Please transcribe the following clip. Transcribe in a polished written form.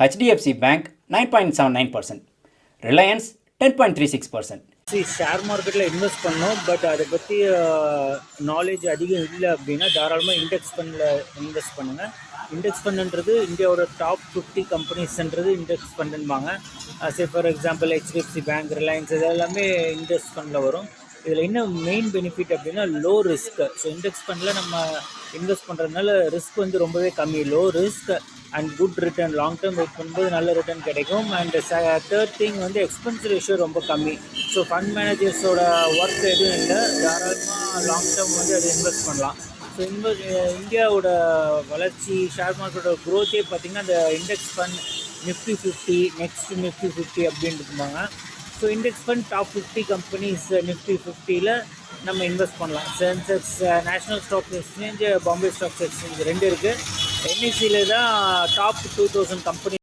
HDFC Bank 9.79%, Reliance 10.36%. Share மார்க்கெட்டில் invest பண்ணோம், but அதை பற்றி நாலேஜ் அதிகம் இல்லை அப்படின்னா தாராளமாக இண்டெக்ஸ் ஃபண்டில் இன்வெஸ்ட் பண்ணுங்கள். இண்டெக்ஸ் ஃபண்டுன்றது இந்தியாவோட டாப் 50 கம்பெனிஸ்ன்றது இண்டெக்ஸ் ஃபண்டுன்பாங்க. For example HDFC bank, Reliance இது எல்லாமே இண்டெக்ஸ் ஃபண்டில் வரும். இதில் இன்னும் மெயின் பெனிஃபிட் அப்படின்னா லோ ரிஸ்க். ஸோ இண்டெக்ஸ் ஃபண்டில் நம்ம இன்வெஸ்ட் பண்ணுறதுனால ரிஸ்க் வந்து ரொம்பவே கம்மி, low risk and good return. Long term wait பண்ணும்போது நல்ல ரிட்டர்ன் கிடைக்கும். அண்ட் தேர்ட் திங் வந்து எக்ஸ்பென்ஸ் ரேஷியோ ரொம்ப கம்மி. ஸோ ஃபண்ட் மேனேஜர்ஸோட ஒர்க் எதுவும் இல்லை, தாராளமாக லாங் டேர்ம் வந்து அதை இன்வெஸ்ட் பண்ணலாம். ஸோ இந்தியாவோட வளர்ச்சி, ஷேர் மார்க்கெட்டோட க்ரோத்தே பார்த்திங்கன்னா அந்த index fund Nifty 50, next Nifty 50 அப்படின்னு இருந்தாங்க. So index fund top 50 companies Nifty 50ல் நம்ம இன்வெஸ்ட் பண்ணலாம். Sensex, national stock exchange, Bombay stock exchange 2 இருக்குது. NSEயில் தான் டாப் 2000 கம்பெனி